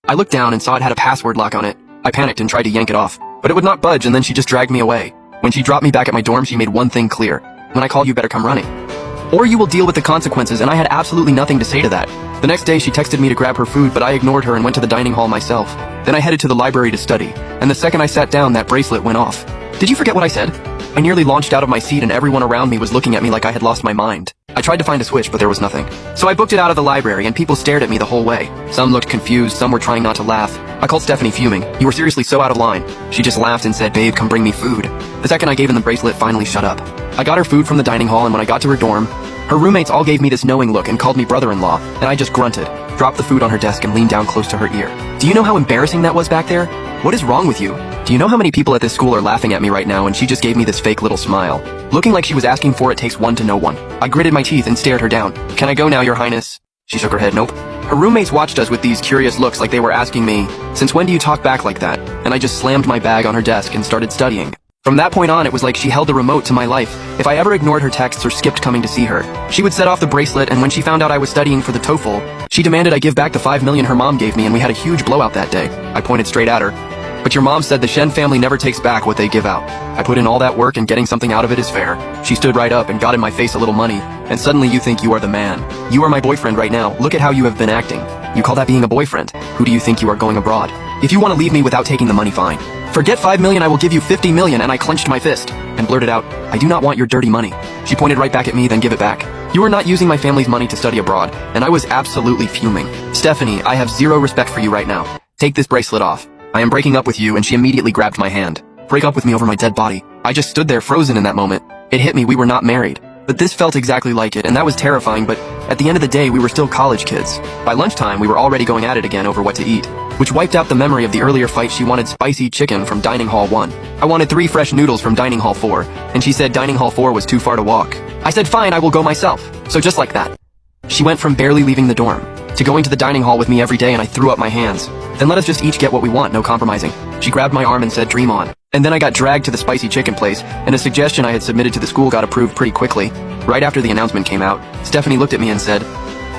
I looked down and saw it had a password lock on it. I panicked and tried to yank it off, but it would not budge, and then she just dragged me away. When she dropped me back at my dorm, she made one thing clear. When I call, you better come running, or you will deal with the consequences, and I had absolutely nothing to say to that. The next day she texted me to grab her food, but I ignored her and went to the dining hall myself. Then I headed to the library to study, and the second I sat down, that bracelet went off. Did you forget what I said? I nearly launched out of my seat and everyone around me was looking at me like I had lost my mind. I tried to find a switch, but there was nothing. So I booked it out of the library and people stared at me the whole way. Some looked confused, some were trying not to laugh. I called Stephanie fuming. You were seriously so out of line. She just laughed and said, babe, come bring me food. The second I gave in, the bracelet finally shut up. I got her food from the dining hall, and when I got to her dorm, her roommates all gave me this knowing look and called me brother-in-law, and I just grunted, dropped the food on her desk and leaned down close to her ear. Do you know how embarrassing that was back there? What is wrong with you? Do you know how many people at this school are laughing at me right now, and she just gave me this fake little smile, looking like she was asking for it takes one to know one. I gritted my teeth and stared her down. Can I go now, Your Highness? She shook her head, nope. Her roommates watched us with these curious looks like they were asking me, since when do you talk back like that? And I just slammed my bag on her desk and started studying. From that point on, it was like she held the remote to my life. If I ever ignored her texts or skipped coming to see her, she would set off the bracelet, and when she found out I was studying for the TOEFL, she demanded I give back the $5 million her mom gave me, and we had a huge blowout that day. I pointed straight at her. But your mom said the Shen family never takes back what they give out. I put in all that work, and getting something out of it is fair. She stood right up and got in my face a little money, and suddenly you think you are the man. You are my boyfriend right now. Look at how you have been acting. You call that being a boyfriend? Who do you think you are going abroad? If you want to leave me without taking the money, fine. Forget $5 million, I will give you $50 million, and I clenched my fist and blurted out, I do not want your dirty money. She pointed right back at me, then give it back. You are not using my family's money to study abroad, and I was absolutely fuming. Stephanie, I have zero respect for you right now. Take this bracelet off. I am breaking up with you, and she immediately grabbed my hand. Break up with me over my dead body. I just stood there frozen in that moment. It hit me, we were not married. But this felt exactly like it, and that was terrifying, but at the end of the day, we were still college kids. By lunchtime, we were already going at it again over what to eat, which wiped out the memory of the earlier fight. She wanted spicy chicken from Dining Hall 1. I wanted 3 fresh noodles from Dining Hall 4, and she said Dining Hall 4 was too far to walk. I said fine, I will go myself. So just like that, she went from barely leaving the dorm to going to the dining hall with me every day, and I threw up my hands. Then let us just each get what we want, no compromising. She grabbed my arm and said dream on. And then I got dragged to the spicy chicken place, and a suggestion I had submitted to the school got approved pretty quickly. Right after the announcement came out, Stephanie looked at me and said,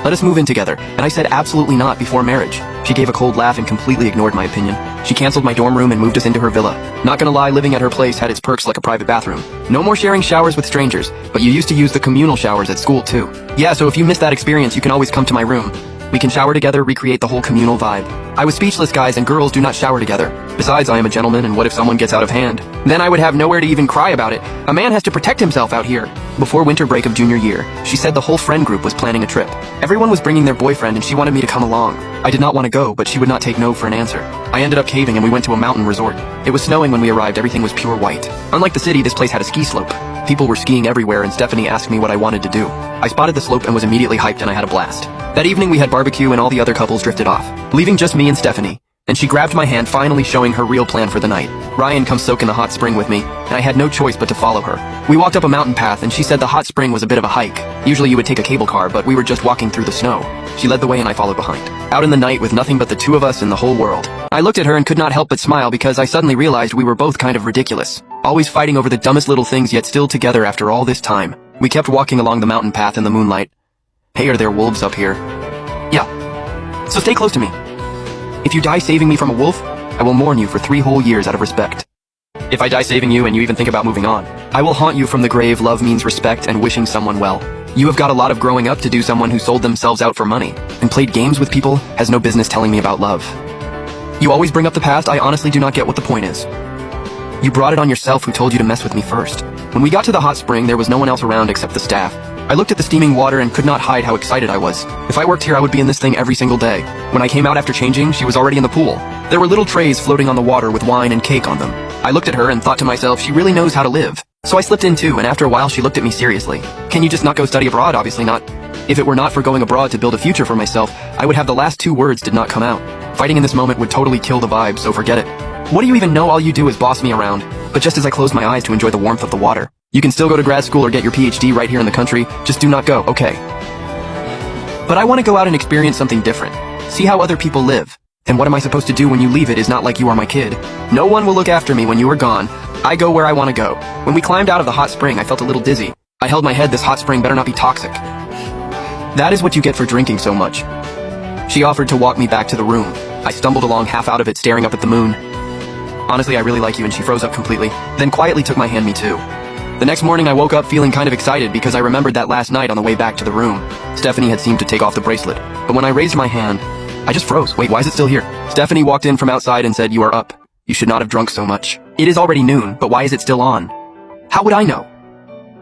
let us move in together, and I said absolutely not before marriage. She gave a cold laugh and completely ignored my opinion. She canceled my dorm room and moved us into her villa. Not gonna lie, living at her place had its perks like a private bathroom. No more sharing showers with strangers, but you used to use the communal showers at school too. Yeah, so if you missed that experience, you can always come to my room. We can shower together, recreate the whole communal vibe. I was speechless, guys, and girls do not shower together. Besides, I am a gentleman, and what if someone gets out of hand? Then I would have nowhere to even cry about it. A man has to protect himself out here. Before winter break of junior year, she said the whole friend group was planning a trip. Everyone was bringing their boyfriend, and she wanted me to come along. I did not want to go, but she would not take no for an answer. I ended up caving, and we went to a mountain resort. It was snowing when we arrived, everything was pure white. Unlike the city, this place had a ski slope. People were skiing everywhere, and Stephanie asked me what I wanted to do. I spotted the slope and was immediately hyped, and I had a blast. That evening we had barbecue and all the other couples drifted off, leaving just me and Stephanie. And she grabbed my hand, finally showing her real plan for the night. Ryan, come soak in the hot spring with me, and I had no choice but to follow her. We walked up a mountain path, and she said the hot spring was a bit of a hike. Usually you would take a cable car, but we were just walking through the snow. She led the way and I followed behind. Out in the night with nothing but the two of us in the whole world. I looked at her and could not help but smile because I suddenly realized we were both kind of ridiculous. Always fighting over the dumbest little things, yet still together after all this time. We kept walking along the mountain path in the moonlight. Hey, are there wolves up here? Yeah. So stay close to me. If you die saving me from a wolf, I will mourn you for 3 whole years out of respect. If I die saving you and you even think about moving on, I will haunt you from the grave. Love means respect and wishing someone well. You have got a lot of growing up to do. Someone who sold themselves out for money and played games with people has no business telling me about love. You always bring up the past. I honestly do not get what the point is. You brought it on yourself. Who told you to mess with me first? When we got to the hot spring, there was no one else around except the staff. I looked at the steaming water and could not hide how excited I was. If I worked here, I would be in this thing every single day. When I came out after changing, she was already in the pool. There were little trays floating on the water with wine and cake on them. I looked at her and thought to myself, she really knows how to live. So I slipped in too, and after a while she looked at me seriously. Can you just not go study abroad? Obviously not. If it were not for going abroad to build a future for myself, I would have the last 2 words did not come out. Fighting in this moment would totally kill the vibe, so forget it. What do you even know? All you do is boss me around. But just as I closed my eyes to enjoy the warmth of the water. You can still go to grad school or get your PhD right here in the country, just do not go, okay? But I want to go out and experience something different. See how other people live. And what am I supposed to do when you leave? It is not like you are my kid. No one will look after me when you are gone. I go where I want to go. When we climbed out of the hot spring, I felt a little dizzy. I held my head, this hot spring better not be toxic. That is what you get for drinking so much. She offered to walk me back to the room. I stumbled along half out of it, staring up at the moon. Honestly, I really like you, and she froze up completely, then quietly took my hand. Me too. The next morning I woke up feeling kind of excited because I remembered that last night on the way back to the room, Stephanie had seemed to take off the bracelet. But when I raised my hand, I just froze. Wait, why is it still here? Stephanie walked in from outside and said, "You are up. You should not have drunk so much. It is already noon, but why is it still on?" How would I know?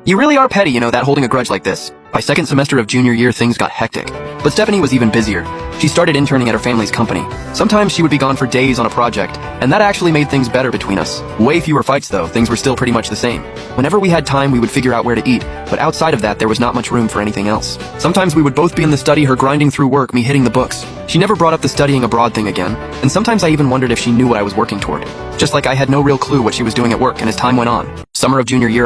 You really are petty, that holding a grudge like this. By second semester of junior year, things got hectic. But Stephanie was even busier. She started interning at her family's company. Sometimes she would be gone for days on a project, and that actually made things better between us. Way fewer fights though, things were still pretty much the same. Whenever we had time, we would figure out where to eat, but outside of that, there was not much room for anything else. Sometimes we would both be in the study, her grinding through work, me hitting the books. She never brought up the studying abroad thing again, and sometimes I even wondered if she knew what I was working toward. Just like I had no real clue what she was doing at work, and as time went on, summer of junior year,